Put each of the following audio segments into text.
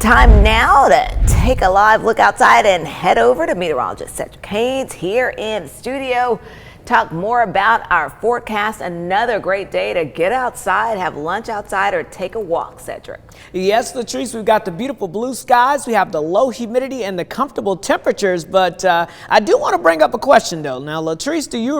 Time now to take a live look outside and head over to meteorologist Cedric Haynes here in the studio. Talk more about our forecast. Another great day to get outside, have lunch outside, or take a walk, Cedric. Yes, Latrice, we've got the beautiful blue skies, we have the low humidity and the comfortable temperatures, but I do want to bring up a question though. Now, Latrice, do you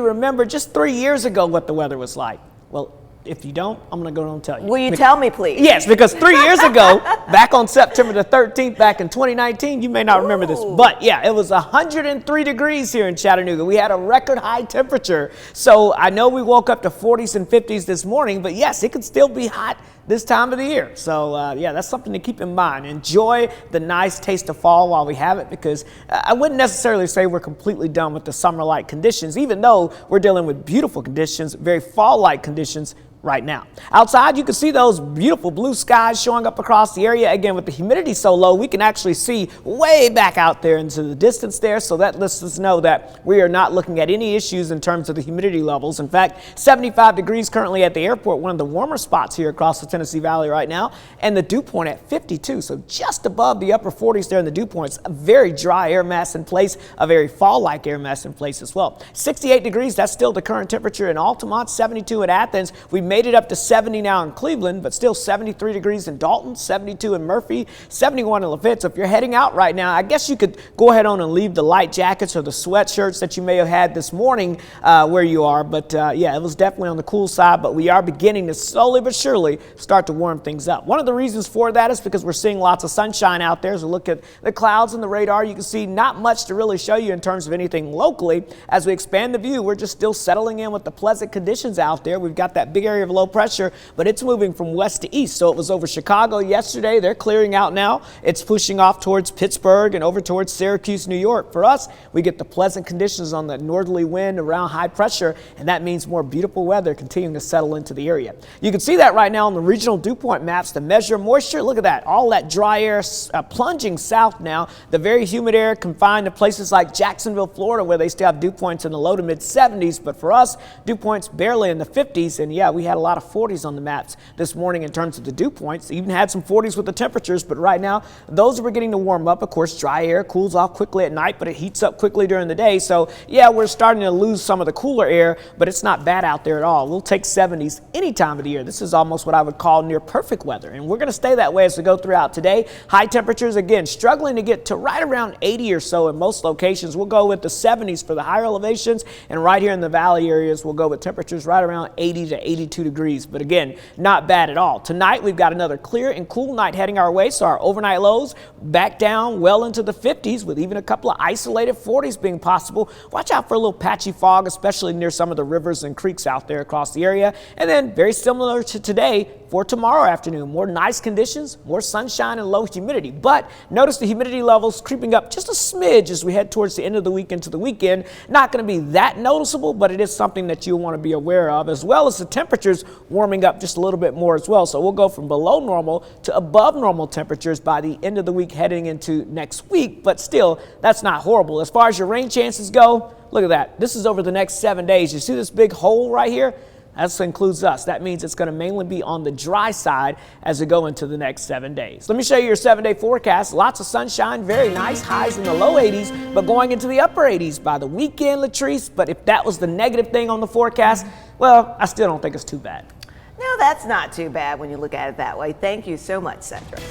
remember just 3 years ago what the weather was like? Well, if you don't, I'm going to go and tell you. Will you tell me, please? Yes, because 3 years ago, back on September the 13th, back in 2019, you may not remember this, but yeah, it was 103 degrees here in Chattanooga. We had a record high temperature. So I know we woke up to 40s and 50s this morning, but yes, it could still be hot this time of the year. So yeah, that's something to keep in mind. Enjoy the nice taste of fall while we have it, because I wouldn't necessarily say we're completely done with the summer-like conditions, even though we're dealing with beautiful conditions, very fall-like conditions right now. Outside, you can see those beautiful blue skies showing up across the area. Again, with the humidity so low, we can actually see way back out there into the distance there. So that lets us know that we are not looking at any issues in terms of the humidity levels. In fact, 75 degrees currently at the airport, one of the warmer spots here across the Tennessee Valley right now, and the dew point at 52. So just above the upper 40s there in the dew points. A very dry air mass in place, a very fall-like air mass in place as well. 68 degrees, that's still the current temperature in Altamont, 72 in Athens. We made it up to 70 now in Cleveland, but still 73 degrees in Dalton, 72 in Murphy, 71 in Lafayette. So if you're heading out right now, I guess you could go ahead on and leave the light jackets or the sweatshirts that you may have had this morning where you are. But yeah, it was definitely on the cool side, but we are beginning to slowly but surely start to warm things up. One of the reasons for that is because we're seeing lots of sunshine out there. As we look at the clouds and the radar, you can see not much to really show you in terms of anything locally. As we expand the view, we're just still settling in with the pleasant conditions out there. We've got that big area of low pressure, but it's moving from west to east. So it was over Chicago yesterday. They're clearing out now. It's pushing off towards Pittsburgh and over towards Syracuse, New York. For us, we get the pleasant conditions on the northerly wind around high pressure, and that means more beautiful weather continuing to settle into the area. You can see that right now on the regional dew point maps to measure moisture. Look at that. All that dry air plunging south now. The very humid air confined to places like Jacksonville, Florida, where they still have dew points in the low to mid 70s. But for us, dew points barely in the 50s. And yeah, we had a lot of 40s on the maps this morning in terms of the dew points. Even had some 40s with the temperatures, but right now those are beginning to warm up. Of course, dry air cools off quickly at night, but it heats up quickly during the day. So yeah, we're starting to lose some of the cooler air, but it's not bad out there at all. We'll take 70s any time of the year. This is almost what I would call near perfect weather, and we're going to stay that way as we go throughout today. High temperatures, again, struggling to get to right around 80 or so in most locations. We'll go with the 70s for the higher elevations, and right here in the valley areas, we'll go with temperatures right around 80 to 82 degrees. But again, not bad at all. Tonight, we've got another clear and cool night heading our way, so our overnight lows back down well into the 50s, with even a couple of isolated 40s being possible. Watch out for a little patchy fog, especially near some of the rivers and creeks out there across the area. And then very similar to today, for tomorrow afternoon, more nice conditions, more sunshine and low humidity. But notice the humidity levels creeping up just a smidge as we head towards the end of the week into the weekend. Not going to be that noticeable, but it is something that you'll want to be aware of, as well as the temperatures warming up just a little bit more as well. So we'll go from below normal to above normal temperatures by the end of the week heading into next week. But still, that's not horrible. As far as your rain chances go, look at that. This is over the next 7 days. You see this big hole right here? That includes us. That means it's going to mainly be on the dry side as we go into the next 7 days. Let me show you your 7-day forecast. Lots of sunshine, very nice, highs in the low 80s, but going into the upper 80s by the weekend, Latrice. But if that was the negative thing on the forecast, well, I still don't think it's too bad. No, that's not too bad when you look at it that way. Thank you so much, Cedric.